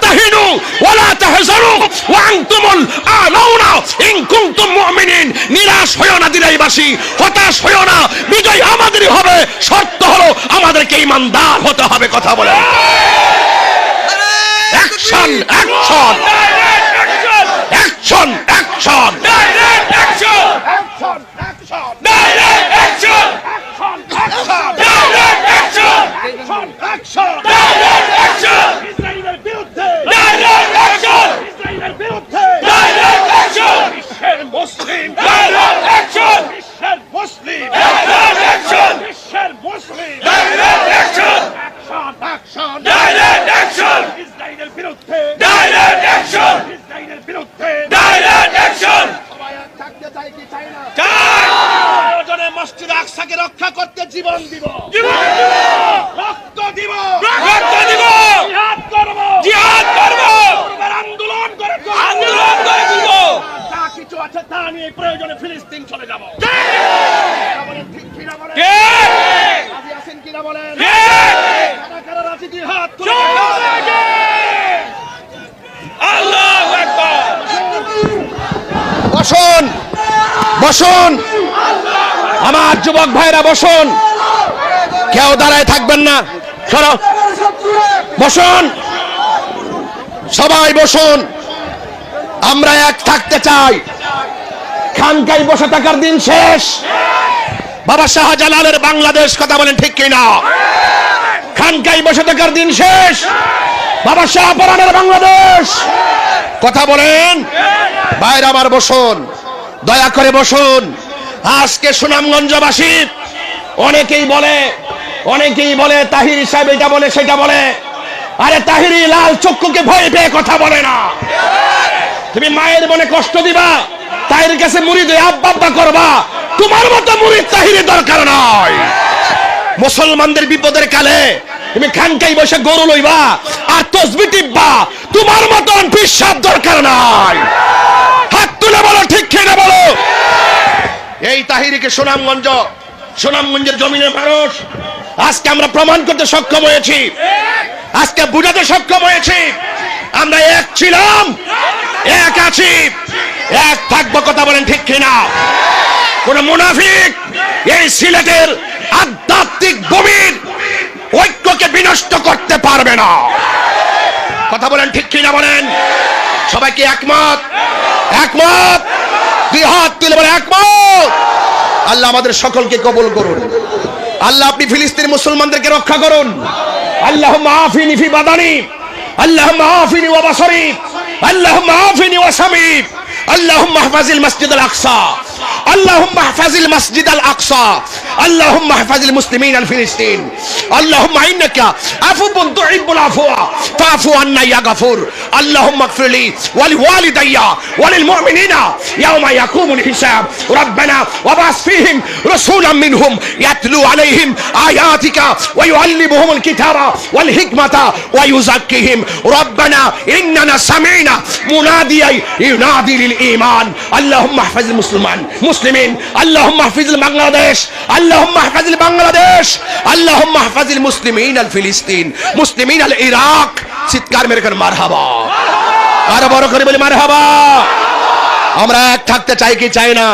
তাহিনু ওয়ালা তাহজানু ওয়া আনতুমুল আলাউনা ইন কুনতুম মুমিনিন। নিরাশ হয়ো না দিনাইবাসী, হতাশ হয়ো না, বিজয় আমাদেরই হবে। শর্ত হলো আমাদেরকে ঈমানদার হতে হবে। কথা বলেন। Action action action action direct action action action direct action action action direct action action action direct action ইসরায়েলের বিরুদ্ধে ডাইরেক্ট অ্যাকশন ইসরায়েলের বিরুদ্ধে ডাইরেক্ট অ্যাকশন বিশ্বের মুসলিম ডাইরেক্ট অ্যাকশন বিশ্বের মুসলিম ডাইরেক্ট অ্যাকশন বিশ্বের মুসলিম direct action action action direct action ইসরায়েলের বিরুদ্ধে ডাইরেক্ট অ্যাকশন ইসরায়েলের বিরুদ্ধে ডাইরেক্ট অ্যাকশন। সবাই থাকতে চাই কি চাই না? চাই। প্রয়োজনে মসজিদ আকসাকে রক্ষা করতে জীবন দিব, জীবন দিব, রক্ত দিব, রক্ত দিব, জিহাদ করব, জিহাদ করব, আন্দোলন করে আন্দোলন করে দিব। যা কিছু আছে তা নিয়ে প্রয়োজনে ফিলিস্তিন চলে যাব। বলেন ঠিক কি না বলেন? ঠিক। রাজি আছেন কি না বলেন? ঠিক। কারা কারা রাজি জিহাদ করব? আল্লাহু আকবার। বসুন বসুন আমার যুবক ভাইরা, বসুন, কেউ দাঁড়ায় থাকবেন না, সরো, বসুন, সবাই বসুন। আমরা এক থাকতে চাই। খানকায় বসে থাকার দিন শেষ। বাবা শাহজালালের বাংলাদেশ, কথা বলেন ঠিক কিনা? খানকায় বসে থাকার দিন শেষ। বাবা শাহপরানের বাংলাদেশ, কথা বলেন। বাইরে আমার বসুন, দয়া করে বসুন। আজকে সুনামগঞ্জবাসী অনেকেই বলে তাহির সাহেব এটা বলে সেটা বলে। আরে তাহিরি লাল চক্ষুকে ভয় পেয়ে কথা বলে না। তুমি মায়ের মনে কষ্ট দিবা, তাহির কাছে মুরিদ আব্বা আব্বা করবা, তোমার মতো মুরিদ তাহিরের দরকার নয়। মুসলমানদের বিপদের কালে তুমি খানকাই বসে গরু লইবা আর তসবিহ টিপবা, তোমার মতন পিসাব দরকার নাই। হাত তুলে বলো ঠিক কিনা বলো। এই তাহিরিকে সুনামগঞ্জের জমিনের মানুষ আজকে আমরা প্রমাণ করতে সক্ষম হয়েছি, আজকে বুঝাতে সক্ষম হয়েছি আমরা এক ছিলাম, এক আছি, এক থাকবো। কথা বলেন ঠিক কিনা? কোন মুনাফিক এই সিলেটের আধ্যাত্মিক ভূমির ঐক্যকে বিনষ্ট করতে পারবে না। কথা বলেন ঠিক কিনা বলেন? সবাইকে একমত? একমত? দুই হাত তুলে বলে একমত। আল্লাহ আমাদের সকলকে কবুল করুন। আল্লাহ আপনি ফিলিস্তিনি মুসলমানদেরকে রক্ষা করুন। আল্লাহুম্মা আফিনি ফি বাদানি, আল্লাহুম্মা আফিনি ওয়া বাসারি, আল্লাহুম্মা আফিনি ওয়া সামি, আল্লাহুম্মা ইহফাজিল মাসজিদাল আকসা, আল্লাহুম্মা ইহফাজিল মাসজিদাল আকসা, আল্লাহুম্মা ইহফাজিল মুসলিমিন আল ফিলিস্তিন, আল্লাহুম্মা ইন্নাকা আফুবুন তুহিব্বুল আফওয়া ফাফু আন্না ইয়া গাফুর, আল্লাহুম্মা ইগফিরলি ওয়া লিওয়ালিদাইয়া ওয়া লিল মুমিনিনা ইয়াওমা ইয়াকুমুল হিসাব, রাব্বানা ওয়া বাস ফীহিম রাসূলাম মিনহুম ইয়াতলু আলাইহিম আয়াতিকা ওয়া ইউআল্লিমুহুমুল কিতাবা ওয়াল হিকমাতা ওয়া ইউযাক্কিহিম, রাব্বানা ইন্নানা সামি'না মুনাদিয়া ইউনাদি লিল ঈমান, আল্লাহুম্মা ইহফাজিল মুসলিমিন, আল্লাহুম্মা ইহফাজিল বাংলাদেশ, আল্লাহুম্মা ইহফাজিল বাংলাদেশ, আল্লাহুম্মা ইহফাজিল মুসলিমিন আল ফিলিস্তিন, মুসলিমিন আল ইরাক। চিৎকার মেরে করে মারহাবা, আরো বড় করে বলি মারহাবা। আমরা এক থাকতে চাই কি চাই না?